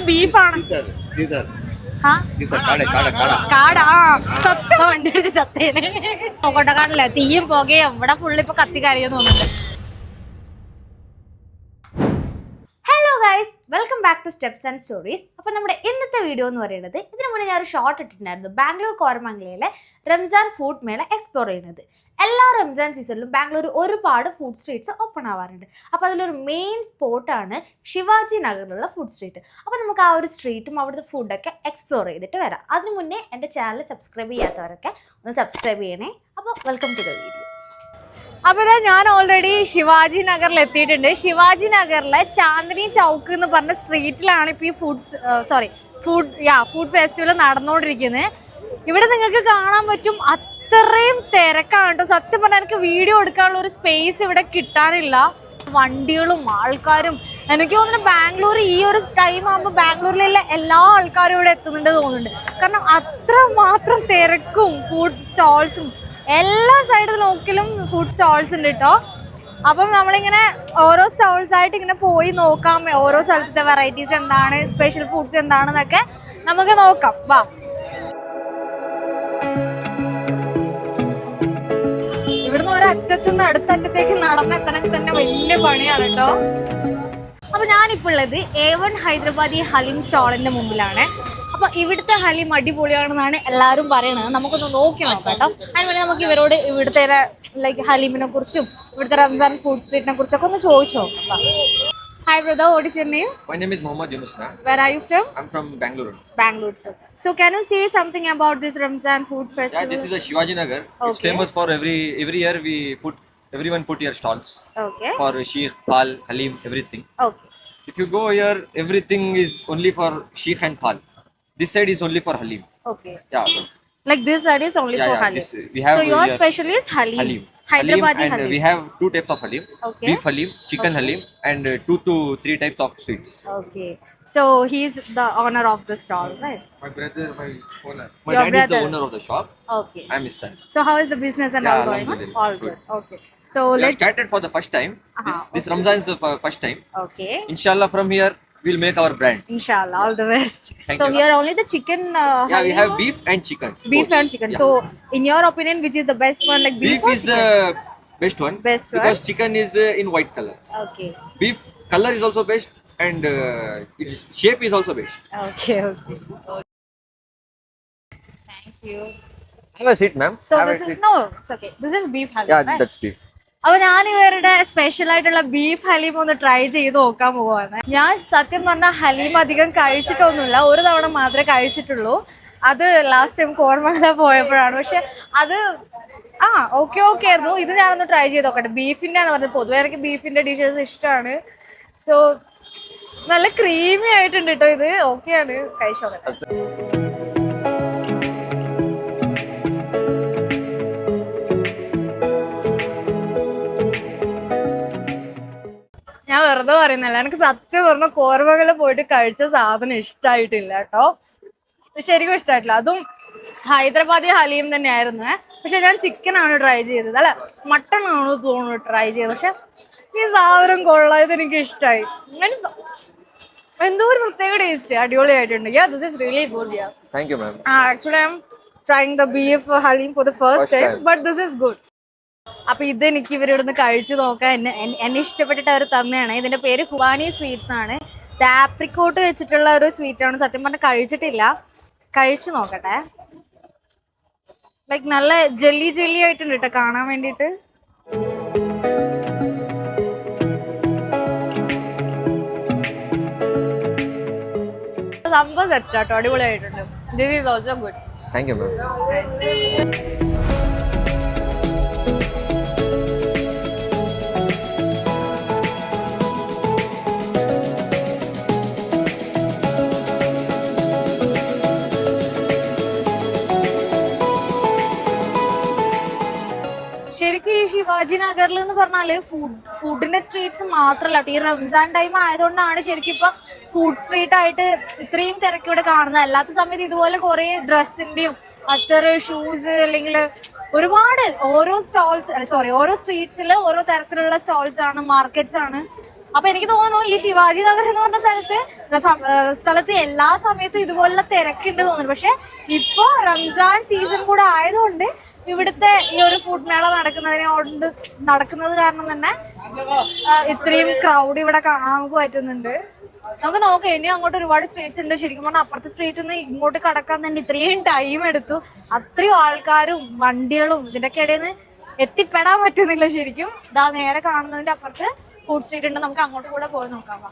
ബീഫാണ്. സത്യം വണ്ടി അടിച്ച് ചത്തേനെ. നോക്കട്ടെ കാണില്ല, തീയും പുകയും ഇവിടെ ഫുള്ള് ഇപ്പൊ കത്തിക്കരിയെന്ന് തോന്നുന്നുണ്ട്. Hello guys, welcome back to steps and stories. അപ്പോൾ നമ്മുടെ ഇന്നത്തെ വീഡിയോ എന്ന് പറയുന്നത്, ഇതിനു മുന്നേ ഞാൻ ഒരു ഷോർട്ട് ഇട്ടിട്ടുണ്ടായിരുന്നു ബാംഗ്ലൂർ കോരമംഗലയിലെ റംസാൻ ഫുഡ് മേള എക്സ്പ്ലോർ ചെയ്യുന്നത്. എല്ലാ റംസാൻ സീസണിലും ബാംഗ്ലൂർ ഒരുപാട് ഫുഡ് സ്ട്രീറ്റ്സ് ഓപ്പൺ ആവാറുണ്ട്. അപ്പോൾ അതിലൊരു മെയിൻ സ്പോട്ടാണ് ശിവാജി നഗറിലുള്ള ഫുഡ് സ്ട്രീറ്റ്. അപ്പോൾ നമുക്ക് ആ ഒരു സ്ട്രീറ്റും അവിടുത്തെ ഫുഡൊക്കെ എക്സ്പ്ലോർ ചെയ്തിട്ട് വരാം. അതിനു മുന്നേ എൻ്റെ ചാനൽ സബ്സ്ക്രൈബ് ചെയ്യാത്തവരൊക്കെ ഒന്ന് സബ്സ്ക്രൈബ് ചെയ്യണേ. അപ്പോൾ വെൽക്കം ടു ദ വീഡിയോ. അപ്പോൾ ഇതാ ഞാൻ ഓൾറെഡി ശിവാജി നഗറിൽ എത്തിയിട്ടുണ്ട്. ശിവാജി നഗറിലെ ചാന്ദിനി ചൗക്ക് എന്ന് പറഞ്ഞ സ്ട്രീറ്റിലാണ് ഇപ്പോൾ ഈ ഫുഡ് ഫെസ്റ്റിവൽ നടന്നുകൊണ്ടിരിക്കുന്നത്. ഇവിടെ നിങ്ങൾക്ക് കാണാൻ പറ്റും അത്രയും തിരക്കാണ് കേട്ടോ. സത്യം പറഞ്ഞാൽ എനിക്ക് വീഡിയോ എടുക്കാനുള്ള ഒരു സ്പേസ് ഇവിടെ കിട്ടാനില്ല. വണ്ടികളും ആൾക്കാരും, എനിക്ക് തോന്നുന്നു ബാംഗ്ലൂർ ഈ ഒരു ടൈം ആകുമ്പോൾ ബാംഗ്ലൂരിലുള്ള എല്ലാ ആൾക്കാരും ഇവിടെ എത്തുന്നുണ്ട് തോന്നുന്നുണ്ട്. കാരണം അത്രമാത്രം തിരക്കും ഫുഡ് സ്റ്റോൾസും എല്ലാ സൈഡിൽ നോക്കിലും ഫുഡ് സ്റ്റോൾസ് ഉണ്ട് കേട്ടോ. അപ്പം നമ്മളിങ്ങനെ ഓരോ സ്റ്റോൾസ് ആയിട്ട് ഇങ്ങനെ പോയി നോക്കാം, ഓരോ സ്ഥലത്തെ വെറൈറ്റീസ് എന്താണ്, സ്പെഷ്യൽ ഫുഡ്സ് എന്താണെന്നൊക്കെ നമുക്ക് നോക്കാം. വാ. ഇവിടുന്ന് ഒരറ്റത്തുനിന്ന് അടുത്തറ്റത്തേക്ക് നടന്നെത്തണമെങ്കിൽ തന്നെ വലിയ പണിയാണ് കേട്ടോ. അപ്പൊ ഞാനിപ്പോൾ ഉള്ളത് A1 ഹൈദരാബാദി ഹലീം സ്റ്റോളിന്റെ മുമ്പിലാണ്. അപ്പൊ ഇവിടുത്തെ ഹലീം അടിപൊളിയാണെന്നാണ് എല്ലാവരും പറയണത്. നമുക്കൊന്ന് നോക്കി നോക്കാം കേട്ടോ. അതിനുവേണ്ടി നമുക്ക് ഇവരോട് ഇവിടുത്തെ ലൈക്ക് ഹലീമിനെ കുറിച്ചും ഇവിടുത്തെ റംസാൻ ഫുഡ് സ്ട്രീറ്റിനെ കുറിച്ചൊക്കെ ഒന്ന് ചോദിച്ചു നോക്കാം. Hi brother, what is your name? My name is Mohammad Yunus ma'am. Where are you from? I'm from Bangalore. Bangalore sir. So can you say something about this Ramzan food festival? Yeah, this is a Shivaji Nagar. Okay. It's famous for every year everyone put here stalls. Okay. For Sheikh, Pal, Halim, everything. Okay. If you go here, everything is only for Sheikh and Pal. This side is only for Halim. Okay. Yeah. Like this side is only for Halim. We have so your here special is Halim. Halim. Hyderabadi and Halim. we have 2 types of Halim. Okay. Beef Halim, chicken Halim, and 2 to 3 types of sweets. Okay. So he's the owner of the stall, right? My brother, my owner. My Your dad is the brother. owner of the shop. Okay. I'm his son. So how is the business and Yeah, all going on? alhamdulillah. All good. Okay. So We have let's. started for the first time. This okay. Ramzan is the first time. Okay. Inshallah, from here we'll make our brand. Inshallah, all the best. Thank so you. here only the chicken. Yeah, we Halim have or- beef and chicken. Beef both. and chicken. Yeah. So in your opinion, which is the best one? Like beef, Beef or is chicken? the best one. Best one? Because chicken is in white color. Okay. Beef color is also best, and its shape is also best. Okay. Okay. Thank you. Have a seat, ma'am. So Have this a is seat. no, it's okay. This is beef halim. Yeah, right? that's beef. അപ്പൊ ഞാൻ ഇവരുടെ special ആയിട്ടുള്ള beef Haleem ഒന്ന് try ചെയ്ത് നോക്കാൻ പോവാണ്. ഞാൻ സത്യം പറഞ്ഞാൽ ഹലീം അധികം കഴിച്ചിട്ടൊന്നുമില്ല, ഒരു തവണ മാത്രമേ കഴിച്ചിട്ടുള്ളൂ. അത് ലാസ്റ്റ് ടൈം കോരമംഗല പോയപ്പോഴാണ്. പക്ഷെ അത് ഓക്കെ ആയിരുന്നു. ഇത് ഞാനൊന്ന് ട്രൈ ചെയ്ത് നോക്കട്ടെ. ബീഫിന്റെ എന്ന് പറഞ്ഞത് പൊതുവെ എനിക്ക് ബീഫിന്റെ ഡിഷസ് ഇഷ്ടമാണ്. സോ നല്ല ക്രീമി ആയിട്ടുണ്ട് കേട്ടോ. ഇത് ഓക്കെയാണ്, കഴിച്ചു നോക്കട്ടെ. ഞാൻ വെറുതെ പറയുന്നല്ല, എനിക്ക് സത്യം പറഞ്ഞ കോരമംഗലം പോയിട്ട് കഴിച്ച സാധനം ഇഷ്ടമായിട്ടില്ല കേട്ടോ. ശരിക്കും ഇഷ്ടമായിട്ടില്ല. അതും ഹൈദരാബാദി ഹലീം തന്നെയായിരുന്നു. പക്ഷെ ഞാൻ ചിക്കനാണ് ട്രൈ ചെയ്തത്, അല്ല മട്ടൺ ആണ് തോന്നുന്നു ട്രൈ ചെയ്തത്. പക്ഷെ ഈ സാധനം കൊള്ളായത് എനിക്ക് ഇഷ്ടമായി. മീൻസ് എന്തോ ഒരു പ്രത്യേക ടേസ്റ്റ്, അടിപൊളിയായിട്ടുണ്ട്. Yeah, this is really good. Yeah. Thank you, ma'am. Actually, I'm trying the beef halim for the first time, but this is good. അപ്പൊ ഇത് എനിക്ക് ഇവരിവിടുന്ന് കഴിച്ചു നോക്കാം. എന്നെ ഇഷ്ടപ്പെട്ടിട്ട് അവർ തന്നെയാണ്. ഇതിന്റെ പേര് ഹുവാനി സ്വീറ്റ് എന്നാണ്. ഇത് ആപ്രിക്കോട്ട് വെച്ചിട്ടുള്ള ഒരു സ്വീറ്റ് ആണ്. സത്യം പറഞ്ഞാൽ കഴിച്ചിട്ടില്ല, കഴിച്ചു നോക്കട്ടെ. ലൈക്ക് നല്ല ജെല്ലി ആയിട്ടുണ്ട് കേട്ടോ കാണാൻ വേണ്ടിട്ട്. സംഭവം സെറ്റ് കേട്ടോ, അടിപൊളിയായിട്ടുണ്ട്. This is also good. Thank you, ma'am. ശരിക്കും ഈ ശിവാജി നഗറിൽ എന്ന് പറഞ്ഞാല് ഫുഡിന്റെ സ്ട്രീറ്റ്സ് മാത്രല്ല, ഈ റംസാൻ ടൈം ആയതുകൊണ്ടാണ് ശരിക്കും ഇപ്പൊ ഫുഡ് സ്ട്രീറ്റ് ആയിട്ട് ഇത്രയും തിരക്ക് ഇവിടെ കാണുന്നത്. അല്ലാത്ത സമയത്ത് ഇതുപോലെ കുറെ ഡ്രസ്സിന്റെയും അത്തറ് ഷൂസ് അല്ലെങ്കിൽ ഒരുപാട് ഓരോ സ്ട്രീറ്റ്സിൽ ഓരോ തരത്തിലുള്ള സ്റ്റോൾസ് ആണ്, മാർക്കറ്റ്സ് ആണ്. അപ്പൊ എനിക്ക് തോന്നുന്നു ഈ ശിവാജി നഗർ എന്ന് പറഞ്ഞ സ്ഥലത്ത് എല്ലാ സമയത്തും ഇതുപോലുള്ള തിരക്കുണ്ട് തോന്നുന്നു. പക്ഷെ ഇപ്പൊ റംസാൻ സീസൺ കൂടെ ആയതുകൊണ്ട് ഇവിടുത്തെ ഈ ഒരു ഫുഡ് മേള നടക്കുന്നത് കാരണം തന്നെ ഇത്രയും ക്രൗഡ് ഇവിടെ കാണാൻ നമുക്ക് പറ്റുന്നുണ്ട്. നമുക്ക് നോക്കാം, ഇനി അങ്ങോട്ട് ഒരുപാട് സ്ട്രീറ്റ്സ് ഉണ്ട്. ശരിക്കും പറഞ്ഞാൽ അപ്പുറത്തെ സ്ട്രീറ്റിൽ നിന്ന് ഇങ്ങോട്ട് കടക്കാൻ തന്നെ ഇത്രയും ടൈം എടുത്തു. അത്രയും ആൾക്കാരും വണ്ടികളും ഇതിന്റെ ഇടയിൽ നിന്ന് എത്തിപ്പെടാൻ പറ്റുന്നില്ല. ശരിക്കും ഇതാ നേരെ കാണുന്നതിന്റെ അപ്പുറത്ത് ഫുഡ് സ്ട്രീറ്റ് ഉണ്ട്. നമുക്ക് അങ്ങോട്ട് കൂടെ പോയി നോക്കാം.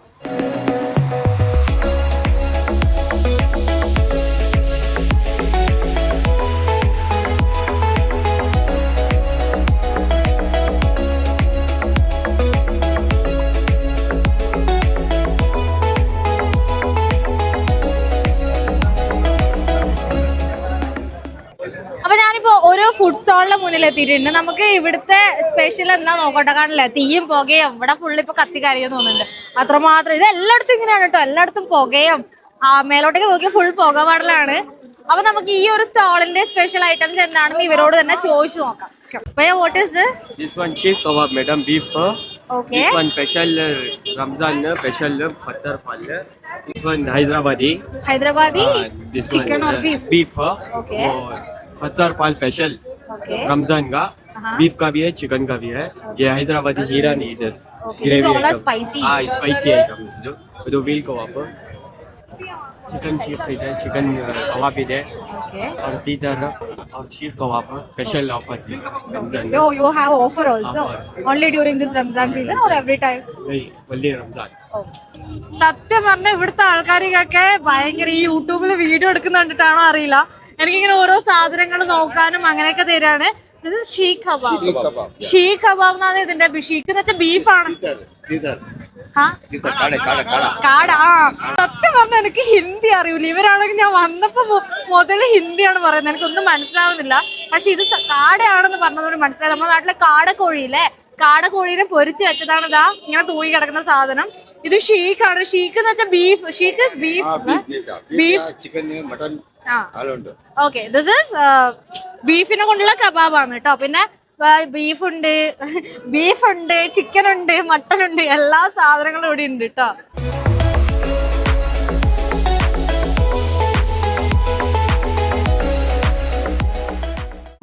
ഓരോ ഫുഡ് സ്റ്റാളിന്റെ മുന്നിൽ എത്തിയിട്ടുണ്ട്. നമുക്ക് ഇവിടുത്തെ സ്പെഷ്യൽ എന്താ നോക്കട്ടെ. കാണില്ലേ, തീയും പുകയും ഇവിടെ ഫുള്ള് ഇപ്പൊ കത്തിക്കരിയെന്ന് തോന്നുന്നുണ്ട്. അത്രമാത്രം ഇത് എല്ലായിടത്തും ഇങ്ങനെയാണ് കേട്ടോ. എല്ലായിടത്തും പുകയും മേലോട്ടേക്ക് നോക്കി ഫുൾ പുകപാടലാണ്. അപ്പൊ നമുക്ക് ഈ ഒരു സ്റ്റാളിന്റെ സ്പെഷ്യൽ ഐറ്റംസ് എന്താണെന്ന് ഇവരോട് തന്നെ ചോദിച്ചു നോക്കാം. What is this? This one sheikh kebab, madam, beef. Okay. This one special Ramzan, special fatar pal. This one Hyderabadi. Hyderabadi This chicken one, or beef? Beef. Okay. fatar pal special. Okay. Ramzan का beef का भी है, chicken का भी है. ये हैदराबादी हीरा नहीं है. Okay. These all are spicy. हाँ, spicy items जो wheel kebab. चिकन शीख इधर, चिकन कबाब इधर. Okay. और इधर और शीख कबाब special offer is Ramzan. Oh, you have offer also? Offers. Only during this Ramzan season or every time? नहीं, only Ramzan. സത്യം പറഞ്ഞ ഇവിടുത്തെ ആൾക്കാർക്കൊക്കെ ഭയങ്കര ഈ യൂട്യൂബിൽ വീഡിയോ എടുക്കുന്ന കണ്ടിട്ടാണോ അറിയില്ല, എനിക്കിങ്ങനെ ഓരോ സാധനങ്ങൾ നോക്കാനും അങ്ങനെയൊക്കെ തരാണ്. This is seekh kebab. ഷീഖ് കബാബ് എന്നാണ് ഇതിന്റെ. ഷീഖ് എന്ന് വെച്ചാൽ ബീഫാണ്. കാട. സത്യം പറഞ്ഞ എനിക്ക് ഹിന്ദി അറിയൂല. ഇവരാണെങ്കിൽ ഞാൻ വന്നപ്പോ മുതൽ ഹിന്ദിയാണ് പറയുന്നത്, എനിക്കൊന്നും മനസ്സിലാവുന്നില്ല. പക്ഷെ ഇത് കാടയാണെന്ന് പറഞ്ഞതുകൊണ്ട് മനസ്സിലായി. നമ്മുടെ നാട്ടിലെ കാടക്കോഴിയില്ലേ, കാടക്കോഴീനെ പൊരിച്ച് വെച്ചതാണ് ഇതാ ഇങ്ങനെ തൂങ്ങി കിടക്കുന്ന സാധനം. ഇത് ഷീഖാണ്. ഷീഖ് എന്ന് വെച്ചാൽ beef. Seekh is beef chicken mutton okay. This is ബീഫിനെ കൊണ്ടുള്ള കബാബാണ് കേട്ടോ. പിന്നെ ബീഫുണ്ട്, ചിക്കൻ ഉണ്ട്, മട്ടൺ ഉണ്ട്, എല്ലാ സാധനങ്ങളും ഇവിടെ ഉണ്ട് കേട്ടോ.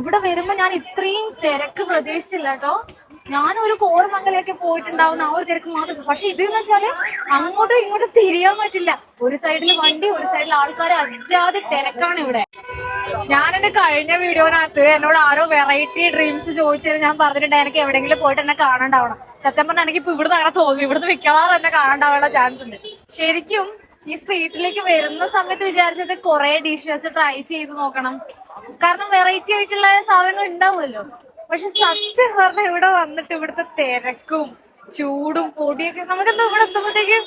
ഇവിടെ വരുമ്പോ ഞാൻ ഇത്രയും തിരക്ക് പ്രതീക്ഷിച്ചില്ല കേട്ടോ. ഞാനൊരു കോരമംഗലൊക്കെ പോയിട്ടുണ്ടാവുന്ന ആ ഒരു തിരക്ക് മാത്രം. പക്ഷെ ഇതെന്ന് വെച്ചാല് അങ്ങോട്ടും ഇങ്ങോട്ടും തിരിയാൻ പറ്റില്ല. ഒരു സൈഡിൽ വണ്ടി, ഒരു സൈഡിൽ ആൾക്കാർ. അജാതി തിരക്കാണ് ഇവിടെ. ഞാൻ എന്റെ കഴിഞ്ഞ വീഡിയോനകത്ത് എന്നോട് ആരോ വെറൈറ്റി ഡ്രീംസ് ചോദിച്ചത് ഞാൻ പറഞ്ഞിട്ടുണ്ട് എനിക്ക് എവിടെയെങ്കിലും പോയിട്ട് എന്നെ കാണണ്ടാവണം. സത്യം പറഞ്ഞാൽ എനിക്ക് ഇപ്പൊ ഇവിടുന്ന് അങ്ങനെ തോന്നി. ഇവിടുന്ന് മിക്കവാറും എന്നെ കാണണ്ടാവാനുള്ള ചാൻസ് ഉണ്ട്. ശരിക്കും ഈ സ്ട്രീറ്റിലേക്ക് വരുന്ന സമയത്ത് വിചാരിച്ചത് കുറെ ഡിഷസ് ട്രൈ ചെയ്ത് നോക്കണം, കാരണം വെറൈറ്റി ആയിട്ടുള്ള സാധനങ്ങൾ ഉണ്ടാവുമല്ലോ. പക്ഷെ സത്യം പറഞ്ഞാൽ ഇവിടെ വന്നിട്ട് ഇവിടുത്തെ തിരക്കും ചൂടും പൊടിയൊക്കെ നമുക്കെന്തോ ഇവിടെ എത്തുമ്പോഴത്തേക്ക്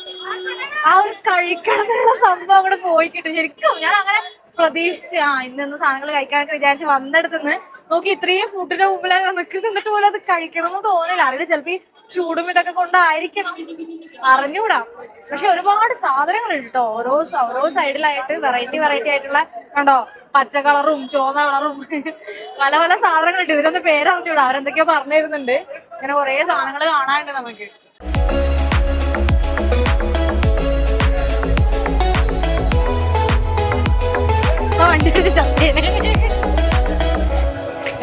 ആ ഒരു കഴിക്കണം എന്നുള്ള സംഭവം അവിടെ പോയി കിട്ടും. ശരിക്കും ഞാൻ അങ്ങനെ പ്രതീക്ഷിച്ച് ഇന്ന് സാധനങ്ങൾ കഴിക്കാനൊക്കെ വിചാരിച്ച് വന്നെടുത്തുനിന്ന് നോക്കി ഇത്രയും ഫുഡിന്റെ മുമ്പിൽ നിന്നിട്ട് പോലും അത് കഴിക്കണം എന്ന് തോന്നില്ല. അറിയില്ല, ചിലപ്പോ ഈ ചൂടും ഇതൊക്കെ കൊണ്ടായിരിക്കണം, അറിഞ്ഞൂടാ. പക്ഷെ ഒരുപാട് സാധനങ്ങളുണ്ട് കേട്ടോ. ഓരോ സൈഡിലായിട്ട് വെറൈറ്റി ആയിട്ടുള്ള കണ്ടോ, പച്ച കളറും ചുവന്ന കളറും പല പല സാധനങ്ങളുണ്ട്. ഇതിനൊന്നും പേരറിഞ്ഞൂടാ, അവരെന്തൊക്കെയോ പറഞ്ഞു തരുന്നുണ്ട്. ഇങ്ങനെ കുറെ സാധനങ്ങൾ കാണാനുണ്ട് നമുക്ക്. വണ്ടിയുടെ ചത്തേനെ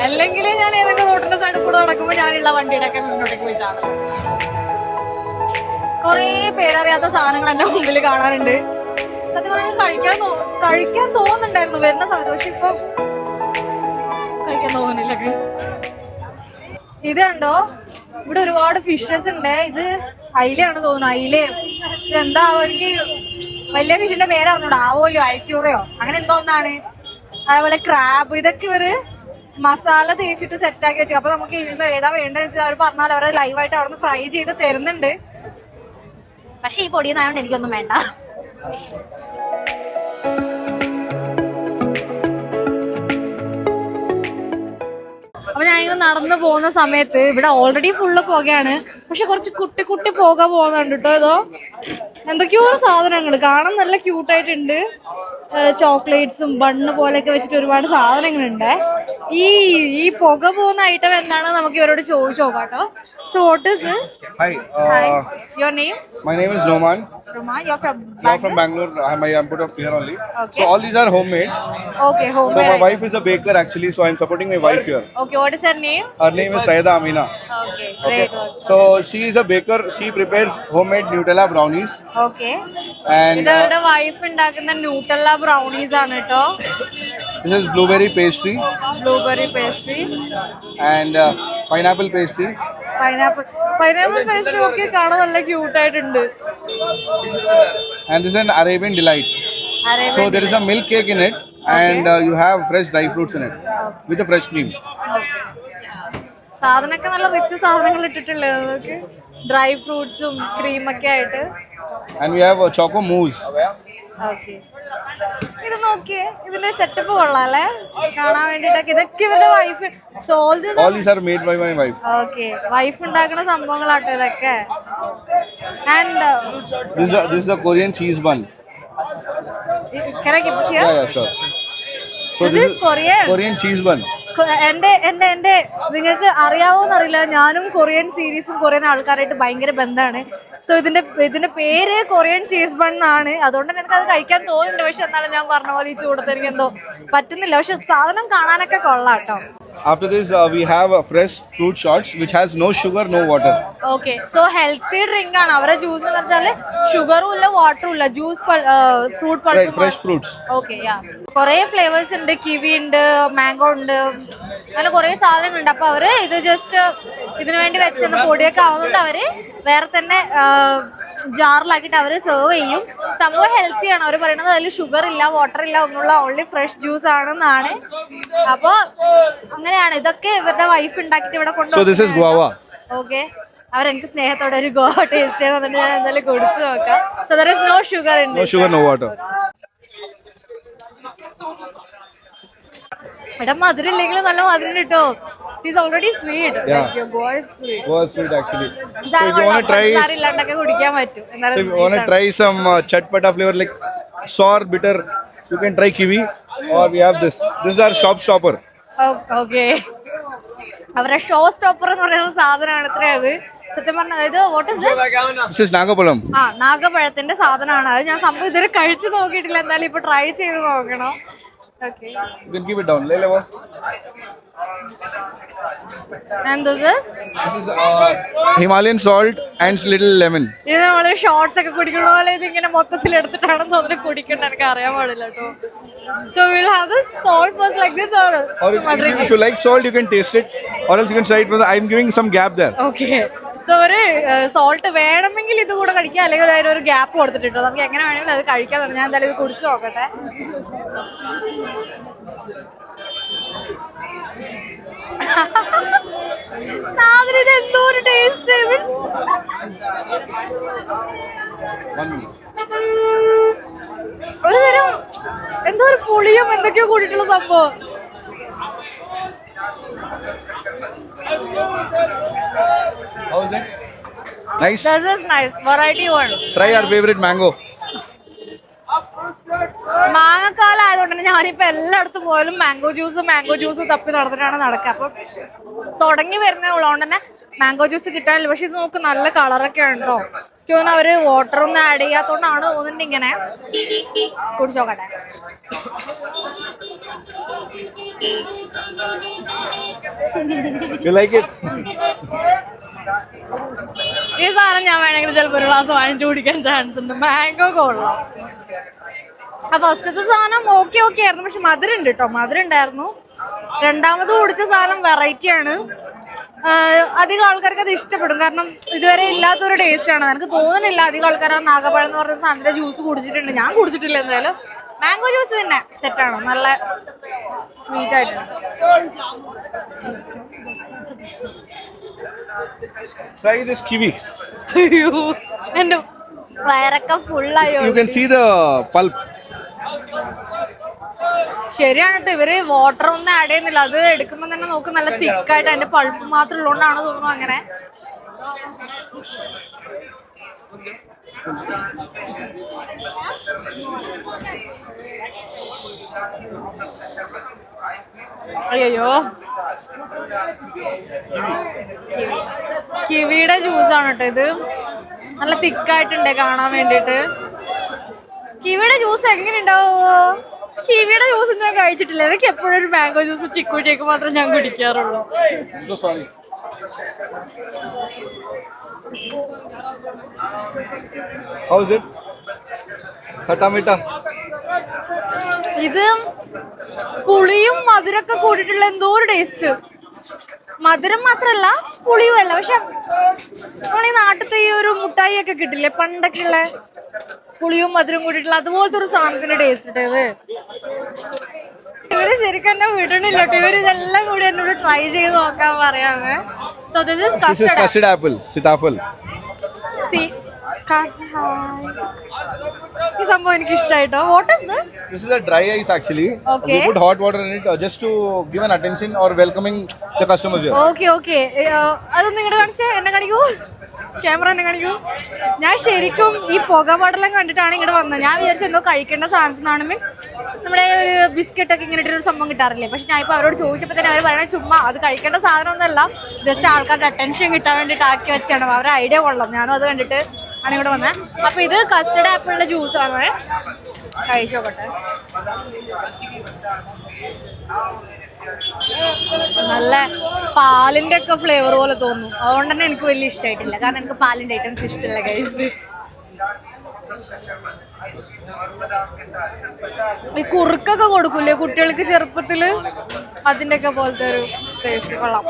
അല്ലെങ്കിൽ ഞാൻ ഏതൊക്കെ റോഡിന്റെ സൈഡിൽ കൂടെ നടക്കുമ്പോ ഞാനുള്ള വണ്ടിയുടെ ഒക്കെ മുന്നോട്ടേക്ക് പോയി ചാടും. കൊറേ പേരറിയാത്ത സാധനങ്ങൾ എന്റെ മുമ്പിൽ കാണാറുണ്ട്. സത്യം പറഞ്ഞാൽ കഴിക്കാൻ തോന്നുന്നുണ്ടായിരുന്നു വരുന്ന സമയത്ത്, പക്ഷെ ഇപ്പൊ കഴിക്കാൻ തോന്നുന്നില്ല. ഇത് കണ്ടോ, ഇവിടെ ഒരുപാട് ഫിഷസ് ഉണ്ട്. ഇത് അയിലയാണ് തോന്നുന്നു. അയിലയും ഇതെന്താ എനിക്ക് വലിയ ഫിഷിന്റെ പേരറിഞ്ഞൂടാ. ആവോലോ, ഐക്യൂറയോ അങ്ങനെ എന്തോ ഒന്നാണ്. അതേപോലെ ക്രാബ്, ഇതൊക്കെ ഇവര് മസാല തേച്ചിട്ട് സെറ്റാക്കി വെച്ചു. അപ്പൊ നമുക്ക് ഇരുന്ന് ഏതാ വേണ്ടതെന്ന് വെച്ചാൽ അവർ പറഞ്ഞാൽ അവരെ ലൈവായിട്ട് അവിടെ നിന്ന് ഫ്രൈ ചെയ്ത് തരുന്നുണ്ട്. പക്ഷെ ഈ പൊടിയെന്നായോണ്ട് എനിക്കൊന്നും വേണ്ട. അപ്പൊ ഞാൻ ഇങ്ങനെ നടന്നു പോകുന്ന സമയത്ത് ഇവിടെ ഓൾറെഡി ഫുള്ള് പുകയാണ്, പക്ഷെ കുറച്ച് കുട്ടി പുക പോകുന്നുണ്ട് കേട്ടോ. ഏതോ എന്തൊക്കെയോ സാധനങ്ങൾ കാണാൻ നല്ല ക്യൂട്ടായിട്ടുണ്ട്. ചോക്ലേറ്റ്സും ബണ്ണ് പോലെയൊക്കെ വെച്ചിട്ട് ഒരുപാട് സാധനങ്ങളുണ്ട്. ഈ പുക പോകുന്ന ഐറ്റം എന്താണെന്ന് നമുക്ക് ഇവരോട് ചോദിച്ചു നോക്കാം കേട്ടോ. So what is this? Hi, Hi. Your name? my name is Noman. Roma. You're from Now from Bangalore? Bangalore. I'm put up here only. Okay. So all these are homemade. Okay, So homemade. my item. wife is a baker actually, so I'm supporting my wife here. Okay, what is her name? Her name is Sayeda Amina. Okay, Okay. great. So she is a baker. She prepares homemade Nutella brownies. Okay. And ഇത് അവരുടെ wife ഉണ്ടാക്കുന്ന Nutella brownies ആണ് കേട്ടോ. this is blueberry pastry blueberry pastries, and pineapple pastry. Pineapple pastry ഒക്കെ കാണാൻ നല്ല cute ആയിട്ടുണ്ട്. And this is an Arabian delight. So there is a milk cake in it, and you have fresh dry fruits in it with the fresh cream. സാധനമൊക്കെ നല്ല rich സാധനങ്ങൾ ഇട്ടിട്ടുള്ളത് നമുക്ക്, dry ഫ്രൂട്ട്സും ക്രീമൊക്കെ ആയിട്ട്. And we have a choco mousse. Okay, ഇത് നോക്കിയേ, ഇതിന്റെ സെറ്റപ്പ് കൊള്ളാല്ലേ കാണാൻ വേണ്ടിട്ടൊക്കെ. ഇതൊക്കെ ഇവരുടെ wife All these are made by my wife. Okay, wife ഉണ്ടാക്കുന്ന സംഭവങ്ങളാട്ടോ ഇതൊക്കെ. And This is a Korean cheese bun. can I keep this here? Yeah, sure. So This is Korean. Korean cheese bun. എന്റെ നിങ്ങൾക്ക് അറിയാവോന്ന് അറിയില്ല, ഞാനും Korean സീരീസും Korean ആൾക്കാരായിട്ട് ഭയങ്കര ബന്ധമാണ്. സോ ഇതിന്റെ പേര് കൊറിയൻ ചീസ് ബൺ എന്നാണ്. അതുകൊണ്ട് എനിക്ക് അത് കഴിക്കാൻ തോന്നുന്നുണ്ട്. പക്ഷെ എന്നാലും ഞാൻ പറഞ്ഞ പോലെ ഈ ചൂടത്ത് എനിക്ക് എന്തോ പറ്റുന്നില്ല. പക്ഷെ സാധനം കാണാനൊക്കെ കൊള്ളാം കേട്ടോ. After this, we have a fresh fruit shots which has no sugar, no water. Okay, so healthy drink ആണ് അവരുടെ ജ്യൂസ് എന്ന് വെച്ചാല്. ഷുഗറും ഇല്ല, വാട്ടറും ഇല്ല, juice fruit Right, pulp. fresh fruits. Okay, yeah, കുറേ ഫ്ലേവേഴ്സ് ഉണ്ട്. കിവി ഉണ്ട്, മാംഗോ ഉണ്ട്, അങ്ങനെ കുറേ സാധനങ്ങളുണ്ട്. അപ്പൊ അവര് ഇത് ജസ്റ്റ് ഇതിനു വേണ്ടി വെച്ചെന്ന് പൊടിയൊക്കെ ആവുന്നുണ്ട്. അവര് വേറെ തന്നെ ജാറിലാക്കിയിട്ട് അവര് സെർവ് ചെയ്യും. സംഭവം ഹെൽത്തിയാണ്. അവർ പറയുന്നത് അതിൽ ഷുഗർ ഇല്ല, വാട്ടർ ഇല്ല, ഒന്നുള്ള ഓൺലി ഫ്രഷ് ജ്യൂസ് ആണെന്നാണ്. അപ്പൊ അങ്ങനെയാണ്. ഇതൊക്കെ ഇവരുടെ വൈഫ് ഉണ്ടാക്കിയിട്ട് ഇവിടെ So this is guava. Okay, അവരെനിക്ക് സ്നേഹത്തോടെ ഒരു ഗോവ ടേസ്റ്റ് ചെയ്ത് ഞാൻ എന്തായാലും കുടിച്ചു നോക്കാം. So there is no sugar in No sugar, no water. എടാ, മധുരം ഇല്ലെങ്കിലും നല്ല മധുരം കിട്ടോ. It is already sweet. Guava is sweet actually. So if you want to try, ഇല്ലാണ്ടൊക്കെ കുടിക്കാൻ പറ്റും. so if you want to try some chatpata flavor like sour, bitter, you can try kiwi, or we have this. This is our shopper. Okay, അവരുടെ show stopper എന്ന് പറയുന്ന സാധനമാണ് ഇത്ര. അത് സത്യം പറഞ്ഞ ഇത് what is this? This is nagapalam. നാഗപഴത്തിന്റെ സാധനമാണ്. അത് ഞാൻ സംഭവം ഇതുവരെ കഴിച്ചു നോക്കിയിട്ടില്ല. എന്തായാലും ഇപ്പൊ ട്രൈ ചെയ്ത് നോക്കണം. Okay, You can keep it down. Le lewa. and this This is Himalayan salt and little lemon. ഇത് നമ്മള് ഷോർട്സ് ഒക്കെ കുടിക്കണ പോലെ ഇത് ഇങ്ങനെ മൊത്തത്തിൽ എടുത്തിട്ടാണ് തോന്നുന്നു കുടിക്കണ്ട. എനിക്ക് അറിയാൻ പാടില്ല കേട്ടോ. So will have this salt was like this or Or if you like salt, you can taste it, or else you can try it. I'm giving some gap there. Okay, so ഒരു salt വേണമെങ്കിൽ ഇത് കൂടെ കഴിക്കാം, അല്ലെങ്കിൽ അതിനൊരു gap കൊടുത്തിട്ടോ. നമുക്ക് എങ്ങനെ വേണമെങ്കിലും അത് കഴിക്കാൻ. ഞാൻ എന്തായാലും ഇത് കുടിച്ചു നോക്കട്ടെ. സാധനം ഇത് എന്തോ ഒരു ടേസ്റ്റ്. ഒരു തരം എന്തോ ഒരു പുളിയും എന്തൊക്കെയോ കൂടിയിട്ടുള്ള സംഭവം. How is it? Nice. This is nice. Variety one. Try our favorite mango. മാങ്ങക്കാലം ആയതുകൊണ്ട് തന്നെ ഞാനിപ്പോ എല്ലായിടത്തും പോയാലും മാംഗോ ജ്യൂസ് തപ്പി നടന്നിട്ടാണ് നടക്കുക. അപ്പൊ തുടങ്ങി വരുന്ന ഉള്ളതുകൊണ്ട് തന്നെ മാംഗോ ജ്യൂസ് കിട്ടാനില്ല. പക്ഷെ ഇത് നോക്ക്, നല്ല കളറൊക്കെ ഉണ്ടോ. എനിക്ക് തോന്നുന്നു അവര് വാട്ടർ ഒന്നും ആഡ് ചെയ്യാത്തോണ്ടാണ് തോന്നുന്നുണ്ട്. ഇങ്ങനെ കുടിച്ചു നോക്കട്ടെ. You like it? ഈ സാധനം ഞാൻ വേണമെങ്കിൽ ചിലപ്പോൾ ഒരു ഗ്ലാസ് വാങ്ങിച്ചു കുടിക്കാൻ ചാൻസ് ഉണ്ട്. മാംഗോ കൊള്ളാം. ആ ഫസ്റ്റത്തെ സാധനം ഓക്കെ ആയിരുന്നു, പക്ഷെ മധുരം ഉണ്ട് കേട്ടോ. മധുരം ഉണ്ടായിരുന്നു. രണ്ടാമത് കുടിച്ച സാധനം വെറൈറ്റി ആണ്. അധികം ആൾക്കാർക്ക് അത് ഇഷ്ടപ്പെടും. കാരണം ഇതുവരെ ഇല്ലാത്തൊരു ടേസ്റ്റ് ആണ്. എനിക്ക് തോന്നുന്നില്ല അധികം ആൾക്കാർ ആ നാഗപ്പഴം എന്ന് പറഞ്ഞ സാധനത്തിന്റെ ജ്യൂസ് കുടിച്ചിട്ടുണ്ട്. ഞാൻ കുടിച്ചിട്ടില്ല. എന്തായാലും മാംഗോ ജ്യൂസ് പിന്നെ സെറ്റാണ്. നല്ല സ്വീറ്റ് ആയിട്ടുണ്ട്. Try this kiwi. അയ്യോ, എന്റെ വയറൊക്കെ ഫുള്ളായോ. You can see the pulp. ശരിയാണ് കേട്ടോ, ഇവര് വാട്ടർ ഒന്നും ആഡ് ചെയ്യുന്നില്ല. അത് എടുക്കുമ്പോൾ തന്നെ നോക്ക്, നല്ല തിക്കായിട്ട് അതിന്റെ പൾപ്പ് മാത്രം ഉള്ളതുകൊണ്ടാണ് തോന്നുന്നു അങ്ങനെ. അയ്യോ, കിവിയുടെ ജ്യൂസാണ് കേട്ടോ ഇത്. നല്ല തിക്കായിട്ടുണ്ട് കാണാൻ വേണ്ടിട്ട്. കിവിയുടെ ജ്യൂസ് എങ്ങനെ ഉണ്ടാവോ? കിവിയുടെ ജ്യൂസ് ഞാൻ കഴിച്ചിട്ടില്ല. എനിക്ക് എപ്പോഴും ഒരു മാംഗോ ജ്യൂസ് ചിക്കു ഷേക്ക് മാത്രം ഞാൻ കുടിക്കാറുള്ളൂ. How is it? Khata meeta. ഇത് പുളിയും മധുരമൊക്കെ കൂടിയിട്ടുള്ള എന്തോ ഒരു ടേസ്റ്റ്. മധുരം മാത്രല്ല പുളിയും അല്ല. പക്ഷെ നമ്മളീ നാട്ടിലത്തെ ഈ ഒരു മുട്ടായി ഒക്കെ കിട്ടില്ലേ പണ്ടൊക്കെ ഉള്ള പുളിയും മധുരം കൂടിയിട്ടുള്ള അതുപോലത്തെ ഒരു സാധനത്തിന്റെ ടേസ്റ്റ് ഇട്ടത്. ഇവര് ശരിക്കും എന്നെ വിടണില്ല കേട്ടോ. ഇവര് ഇതെല്ലാം കൂടി എന്നോട് ട്രൈ ചെയ്ത് നോക്കാൻ പറയാന്ന്. So this is custard apple, sitafal. ഈ സംഭവം എനിക്ക് ഇഷ്ടമായിട്ടോ. What is this? This is a dry ice actually. Okay. We put hot water in it just to give an attention or welcoming the customers here. Okay okay. അതൊന്നും ഇങ്ങോട്ട് കാണിച്ചേ. എന്നെ കാണിക്കൂ, camera എന്നെ കാണിക്കൂ. ഞാൻ ശരിക്കും ഈ പുകപടലം കണ്ടിട്ടാണ് ഇങ്ങോട്ട് വന്നത്. ഞാൻ വിചാരിച്ചു എന്തോ കഴിക്കേണ്ട സാധനത്തിനാണ്. മീൻസ് നമ്മുടെ ഒരു ബിസ്ക്കറ്റ് ഒക്കെ ഇങ്ങനെ ഇട്ടൊരു സംഭവം കിട്ടാറില്ലേ. പക്ഷെ ഞാൻ ഇപ്പോൾ അവരോട് ചോദിച്ചപ്പോൾ തന്നെ അവർ പറയണേ ചുമ്മാ അത് കഴിക്കേണ്ട സാധനമൊന്നുമല്ല, ജസ്റ്റ് ആൾക്കാരുടെ അറ്റൻഷൻ കിട്ടാൻ വേണ്ടിയിട്ട് ആക്കി വെച്ചാണ്. അവരുടെ ഐഡിയ കൊള്ളാം. ഞാനും അത് കണ്ടിട്ട് ആണ് ഇങ്ങോട്ട് വന്നത്. അപ്പോൾ ഇത് കസ്റ്റർഡ് ആപ്പിളിൻ്റെ ജ്യൂസാണ്. കഴിച്ചു നോക്കട്ടെ. നല്ല പാലിന്റെ ഒക്കെ ഫ്ലേവർ പോലെ തോന്നുന്നു. അതുകൊണ്ട് തന്നെ എനിക്ക് വലിയ ഇഷ്ടമായിട്ടില്ല. കാരണം എനിക്ക് പാലിന്റെ ഐറ്റംസ് ഇഷ്ടമല്ല ഗൈസ്. ഈ കുറുക്കൊക്കെ കൊടുക്കൂലേ കുട്ടികൾക്ക് ചെറുപ്പത്തില്, അതിന്റെ ഒക്കെ പോലത്തെ ഒരു ടേസ്റ്റ്. കൊള്ളാം.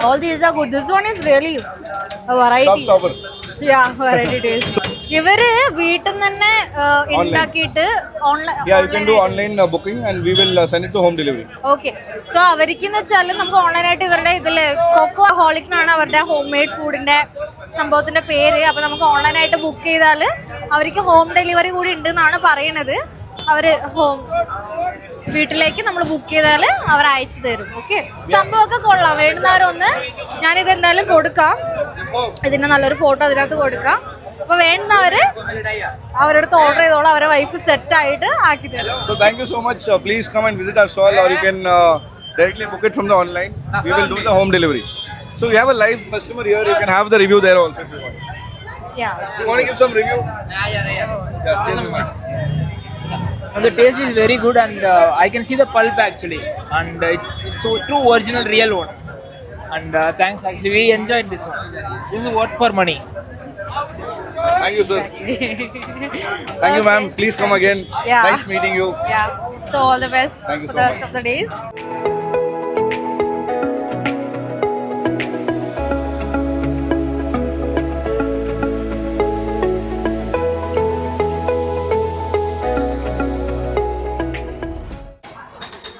All these are good. This one is really a variety. Yeah, variety taste. ഇവര് വീട്ടിൽ നിന്ന് തന്നെ ഉണ്ടാക്കിയിട്ട് Yeah, you can do online booking and we will send it to home delivery. Okay. So അവർക്കെന്ന് വെച്ചാൽ നമുക്ക് ഓൺലൈനായിട്ട് ഇവരുടെ ഇതില് കൊക്കോ ഹോളിക് എന്നാണ് അവരുടെ ഹോം മെയ്ഡ് ഫുഡിന്റെ സംഭവത്തിന്റെ പേര്. അപ്പൊ നമുക്ക് ഓൺലൈനായിട്ട് ബുക്ക് ചെയ്താൽ അവർക്ക് ഹോം ഡെലിവറി കൂടി ഉണ്ട് എന്നാണ് പറയണത്. അവര് വീട്ടിലേക്ക് നമ്മൾ ബുക്ക് ചെയ്താൽ അവർ അയച്ചു തരും. ഓക്കെ. സംഭവമൊക്കെ കൊള്ളാം. വേണ്ടുന്നവരൊന്ന് ഞാനിത് എന്തായാലും കൊടുക്കാം. ഇതിന്റെ നല്ലൊരു ഫോട്ടോ അതിനകത്ത് കൊടുക്കാം. അപ്പൊ വേണ്ടുന്നവര് അവരടുത്ത് ഓർഡർ ചെയ്തോളാം. അവരെ വൈഫ് സെറ്റ് ആയിട്ട് ആക്കി തരും. So thank you so much. Please come and visit our stall or you can directly book it from the online. We will do the home delivery. So we have a live customer here. You can have the review there also if you want. Yeah. You want to give some review? And the taste is very good, and I can see the pulp actually, and it's so true original real one. And thanks, actually we enjoyed this one. This is worth for money. Thank you, sir. Thank you, ma'am. Please come again. Yeah. Nice meeting you. Yeah. So all the best Thank you for so the much. rest of the days.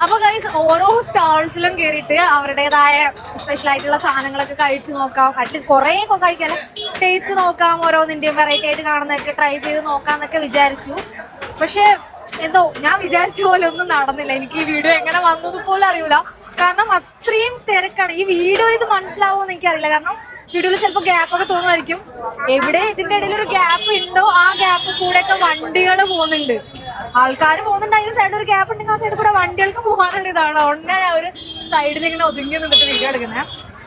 അപ്പൊ guys ഓരോ സ്റ്റാൾസിലും കയറിയിട്ട് അവരുടേതായ special ആയിട്ടുള്ള സാധനങ്ങളൊക്കെ കഴിച്ചു നോക്കാം. At least കുറേ ഒക്കെ കഴിക്കാൻ ടേസ്റ്റ് നോക്കാം. ഓരോന്നിന്റെയും വെറൈറ്റി ആയിട്ട് കാണുന്നതൊക്കെ ട്രൈ ചെയ്ത് നോക്കാന്നൊക്കെ വിചാരിച്ചു. പക്ഷെ എന്തോ ഞാൻ വിചാരിച്ച പോലെ ഒന്നും നടന്നില്ല. എനിക്ക് ഈ വീഡിയോ എങ്ങനെ വന്നത് പോലും അറിയില്ല. കാരണം അത്രയും തിരക്കാണ്. ഈ വീഡിയോ ഇത് മനസ്സിലാവുമെന്ന് എനിക്കറിയില്ല. കാരണം വീഡിയോയിൽ ചിലപ്പോൾ ഗ്യാപ്പൊക്കെ തോന്നുമായിരിക്കും. എവിടെ ഇതിന്റെ ഇടയിൽ ഒരു ഗ്യാപ്പ് ഉണ്ടോ ആ ഗ്യാപ്പ് കൂടെയൊക്കെ വണ്ടികൾ പോകുന്നുണ്ട്, ആൾക്കാർ പോകുന്നുണ്ട്. അതിന് സൈഡിൽ ഒരു ഗ്യാപ്പ് ഉണ്ടെങ്കിൽ ആ സൈഡിൽ കൂടെ വണ്ടികൾക്ക് പോകാനുള്ള ഇതാണ്. അതുകൊണ്ട് ഞാൻ ഒരു സൈഡിൽ ഇങ്ങനെ ഒതുങ്ങി നിന്നിട്ട് വീഡിയോ എടുക്കുന്നത്.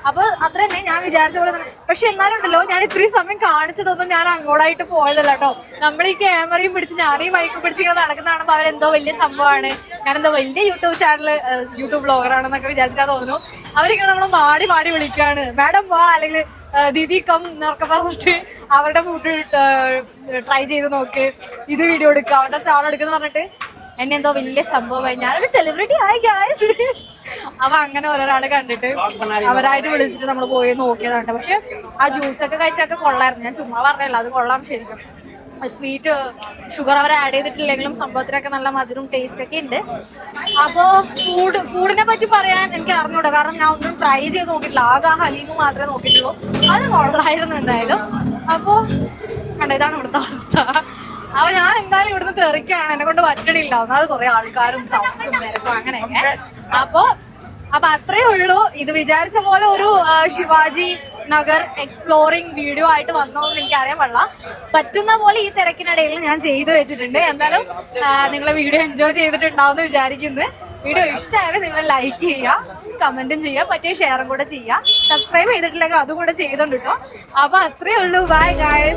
അപ്പൊ അത്ര തന്നെ ഞാൻ വിചാരിച്ച പോലെ തന്നെ. പക്ഷെ എന്നാലും ഉണ്ടല്ലോ, ഞാൻ ഇത്രയും സമയം കാണിച്ചതൊന്നും ഞാൻ അങ്ങോട്ടായിട്ട് പോയതല്ല കേട്ടോ. നമ്മൾ ഈ ക്യാമറയും പിടിച്ച് ഞാനീ മൈക്കും പിടിച്ചിങ്ങനെ നടക്കുന്നതാണപ്പോ അവരെന്തോ വലിയ സംഭവമാണ്, ഞാനെന്തോ വലിയ യൂട്യൂബ് ചാനല് യൂട്യൂബ് ബ്ലോഗറാണെന്നൊക്കെ വിചാരിച്ചാൽ തോന്നുന്നു. അവരിങ്ങനെ നമ്മളെ മാടി വിളിക്കാണ്, മാഡം വാ, അല്ലെങ്കിൽ ദീദി കം എന്നൊക്കെ പറഞ്ഞിട്ട് അവരുടെ ഫുഡ് ട്രൈ ചെയ്ത് നോക്ക്, ഇത് വീഡിയോ എടുക്കുക, അവരുടെ സ്റ്റാൾ എടുക്കുന്ന പറഞ്ഞിട്ട് എന്നെ എന്തോ വലിയ സംഭവമായി. ഞാനൊരു സെലിബ്രിറ്റി ആയി ഗായ്സ്. അപ്പൊ അങ്ങനെ ഓരോരാള് കണ്ടിട്ട് അവരായിട്ട് വിളിച്ചിട്ട് നമ്മൾ പോയി നോക്കിയതാണ്. പക്ഷെ ആ ജ്യൂസൊക്കെ കഴിച്ചൊക്കെ കൊള്ളായിരുന്നു. ഞാൻ ചുമ്മാ പറഞ്ഞല്ല, അത് കൊള്ളാം ശരിക്കും. സ്വീറ്റ് ഷുഗർ അവർ ആഡ് ചെയ്തിട്ടില്ലെങ്കിലും സംഭവത്തിനൊക്കെ നല്ല മധുരവും ടേസ്റ്റ് ഒക്കെ ഉണ്ട്. അപ്പോൾ ഫുഡിനെ പറ്റി പറയാൻ എനിക്ക് അറിഞ്ഞൂടാ, കാരണം ഞാൻ ഒന്നും ട്രൈ ചെയ്ത് നോക്കിയിട്ടില്ല. ആകെ ആ ഹലീമ് മാത്രമേ നോക്കിയിട്ടുള്ളൂ. അത് കൊള്ളായിരുന്നു എന്തായാലും. അപ്പോൾ കണ്ട ഇതാണ് ഇവിടുത്തെ അവസ്ഥ. അപ്പൊ ഞാൻ എന്തായാലും ഇവിടുന്ന് തെറിക്കാണ്, എന്നെ കൊണ്ട് പറ്റണില്ല. ഒന്നാമത് കുറെ ആൾക്കാരും സൗണ്ട്സും തിരക്കും അങ്ങനെയൊക്കെ. അപ്പൊ അത്രേ ഉള്ളൂ. ഇത് വിചാരിച്ച പോലെ ഒരു ശിവാജി നഗർ എക്സ്പ്ലോറിംഗ് വീഡിയോ ആയിട്ട് വന്നോന്ന് എനിക്ക് അറിയാൻ പാടില്ല. പറ്റുന്ന പോലെ ഈ തിരക്കിനിടയിൽ ഞാൻ ചെയ്തു വെച്ചിട്ടുണ്ട്. എന്തായാലും നിങ്ങൾ വീഡിയോ എൻജോയ് ചെയ്തിട്ടുണ്ടാവും എന്ന് വിചാരിക്കുന്നു. വീഡിയോ ഇഷ്ടമായാലും നിങ്ങൾ ലൈക്ക് ചെയ്യുക, കമന്റും ചെയ്യുക, പറ്റിയ ഷെയറും കൂടെ ചെയ്യുക. സബ്സ്ക്രൈബ് ചെയ്തിട്ടില്ലെങ്കിൽ അതും കൂടെ ചെയ്തോണ്ട് കേട്ടോ. അപ്പൊ അത്രേ ഉള്ളൂ. Bye guys.